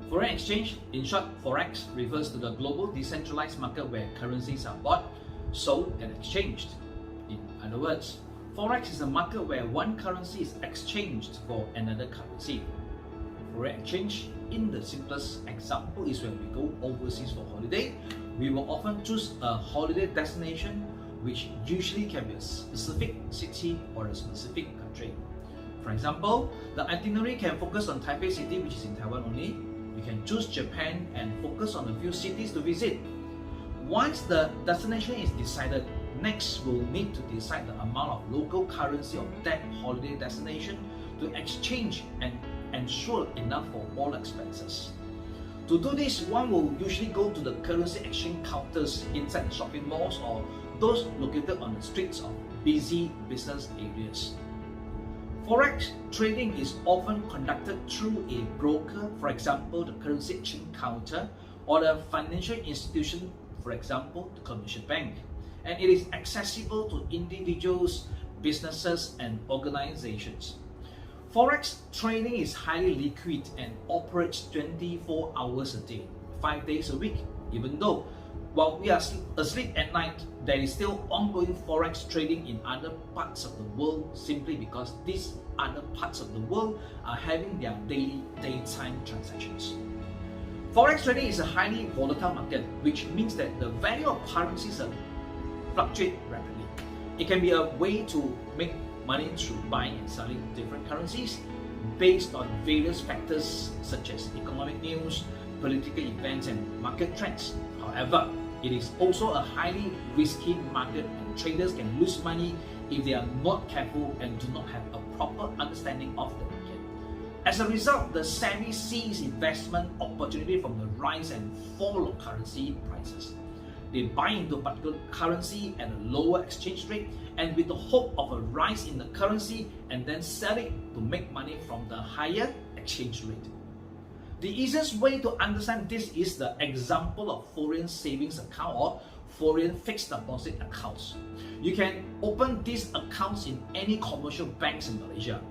Foreign exchange, in short, Forex, refers to the global decentralized market where currencies are bought, sold, and exchanged. In other words, Forex is a market where one currency is exchanged for another currency. Foreign exchange, in the simplest example, is when we go overseas for holiday. We will often choose a holiday destination, which usually can be a specific city or a specific country. For example, the itinerary can focus on Taipei City, which is in Taiwan only. You can choose Japan and focus on a few cities to visit. Once the destination is decided, next we'll need to decide the amount of local currency of that holiday destination to exchange and ensure enough for all expenses. To do this, one will usually go to the currency exchange counters inside the shopping malls or those located on the streets of busy business areas. Forex trading is often conducted through a broker, for example, the currency exchange counter, or the financial institution, for example, the commercial bank. And it is accessible to individuals, businesses, and organizations. Forex trading is highly liquid and operates 24 hours a day, 5 days a week, even though while we are asleep at night, there is still ongoing Forex trading in other parts of the world simply because these other parts of the world are having their daily daytime transactions. Forex trading is a highly volatile market, which means that the value of currencies fluctuate rapidly. It can be a way to make money through buying and selling different currencies based on various factors such as economic news, political events, and market trends. However, it is also a highly risky market and traders can lose money if they are not careful and do not have a proper understanding of the market. As a result, the savvy sees investment opportunity from the rise and fall of currency prices. They buy into a particular currency at a lower exchange rate and with the hope of a rise in the currency and then sell it to make money from the higher exchange rate. The easiest way to understand this is the example of foreign savings account or foreign fixed deposit accounts. You can open these accounts in any commercial banks in Malaysia.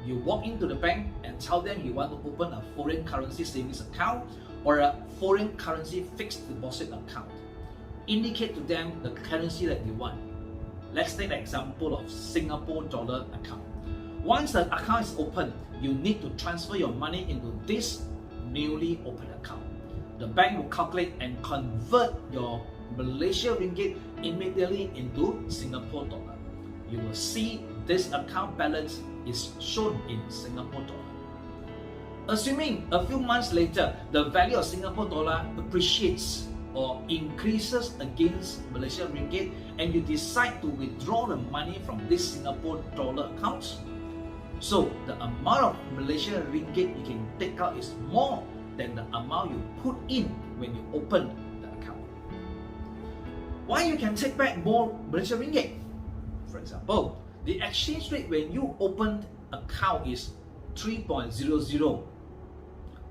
You walk into the bank and tell them you want to open a foreign currency savings account or a foreign currency fixed deposit account. Indicate to them the currency that you want. Let's take the example of Singapore dollar account. Once the account is open, you need to transfer your money into this newly opened account. The bank will calculate and convert your Malaysia ringgit immediately into Singapore dollar. You will see this account balance is shown in Singapore dollar. Assuming a few months later, the value of Singapore dollar appreciates or increases against Malaysia ringgit and you decide to withdraw the money from this Singapore dollar account, so the amount of Malaysia ringgit you can take out is more than the amount you put in when you open the account. Why you can take back more Malaysia ringgit? For example, the exchange rate when you opened account is 3.00.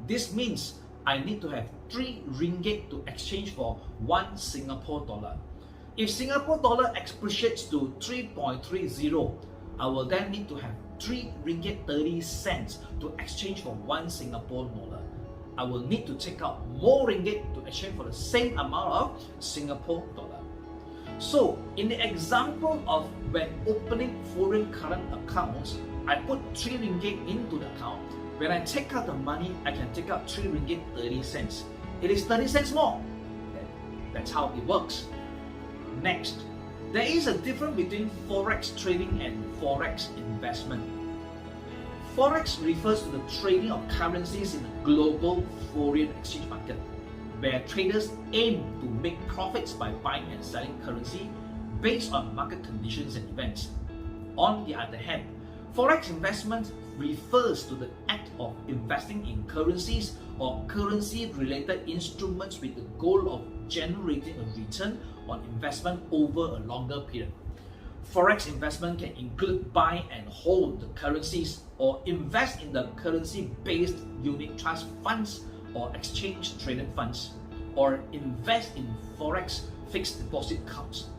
This means I need to have 3 ringgit to exchange for 1 Singapore dollar. If Singapore dollar appreciates to 3.30, I will then need to have 3 ringgit 30 cents to exchange for 1 Singapore dollar. I will need to take out more ringgit to exchange for the same amount of Singapore dollar. So, in the example of when opening foreign current accounts, I put 3 ringgit into the account. When I take out the money, I can take out 3 ringgit 30 cents. It is 30 cents more. That's how it works. Next, there is a difference between Forex trading and Forex investment. Forex refers to the trading of currencies in the global foreign exchange market, where traders aim to make profits by buying and selling currency based on market conditions and events. On the other hand, Forex investment refers to the act of investing in currencies or currency-related instruments with the goal of generating a return on investment over a longer period. Forex investment can include buy and hold the currencies or invest in the currency-based unit trust funds or exchange-traded funds, or invest in Forex fixed deposit accounts.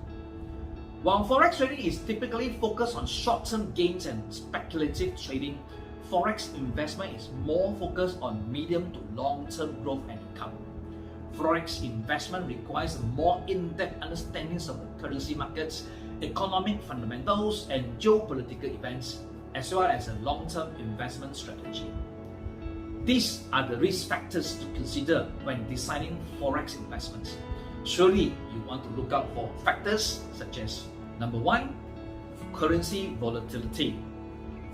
While Forex trading is typically focused on short-term gains and speculative trading, Forex investment is more focused on medium to long-term growth and income. Forex investment requires a more in-depth understanding of the currency markets, economic fundamentals, and geopolitical events, as well as a long-term investment strategy. These are the risk factors to consider when deciding Forex investments. Surely, you want to look out for factors such as number 1, currency volatility.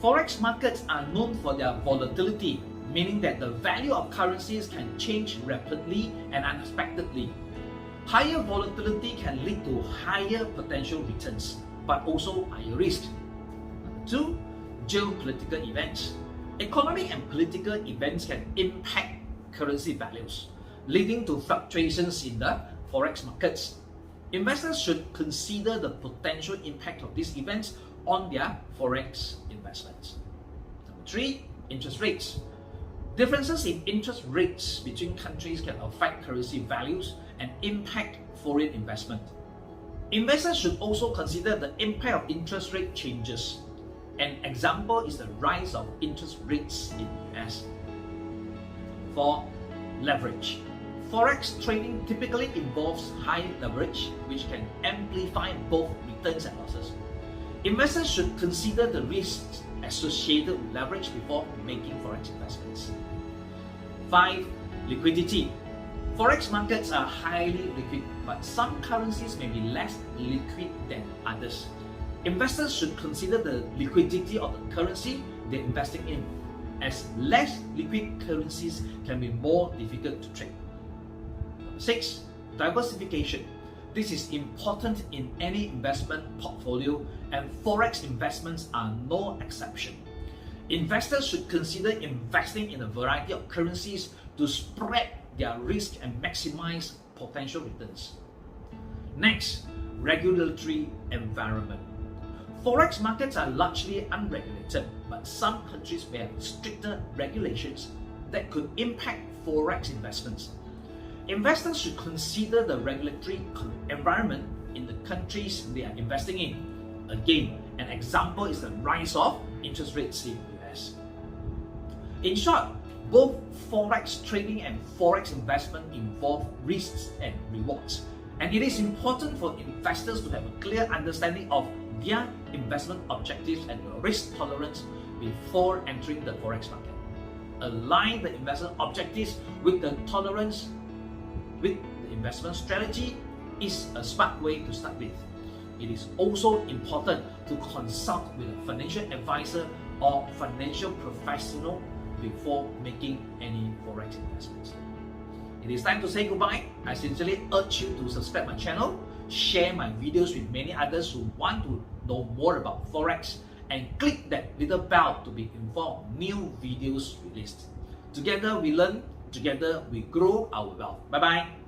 Forex markets are known for their volatility, meaning that the value of currencies can change rapidly and unexpectedly. Higher volatility can lead to higher potential returns, but also higher risk. Number 2, geopolitical events. Economic and political events can impact currency values, leading to fluctuations in the Forex markets. Investors should consider the potential impact of these events on their Forex investments. Number 3, interest rates. Differences in interest rates between countries can affect currency values and impact foreign investment. Investors should also consider the impact of interest rate changes. An example is the rise of interest rates in the US. 4, leverage. Forex trading typically involves high leverage, which can amplify both returns and losses. Investors should consider the risks associated with leverage before making Forex investments. 5, liquidity. Forex markets are highly liquid, but some currencies may be less liquid than others. Investors should consider the liquidity of the currency they're investing in, as less liquid currencies can be more difficult to trade. 6, diversification. This is important in any investment portfolio, and Forex investments are no exception. Investors should consider investing in a variety of currencies to spread their risk and maximize potential returns. Next, regulatory environment. Forex markets are largely unregulated, but some countries may have stricter regulations that could impact Forex investments. Investors should consider the regulatory environment in the countries they are investing in. Again, an example is the rise of interest rates in the US. In short, both Forex trading and Forex investment involve risks and rewards, and it is important for investors to have a clear understanding of their investment objectives and risk tolerance before entering the Forex market. Align the investment objectives with the tolerance with the investment strategy is a smart way to start with. It is also important to consult with a financial advisor or financial professional before making any Forex investments. It is time to say goodbye. I sincerely urge you to subscribe my channel, share my videos with many others who want to know more about Forex, and click that little bell to be informed of new videos released. Together we learn, together we grow our wealth. Bye bye.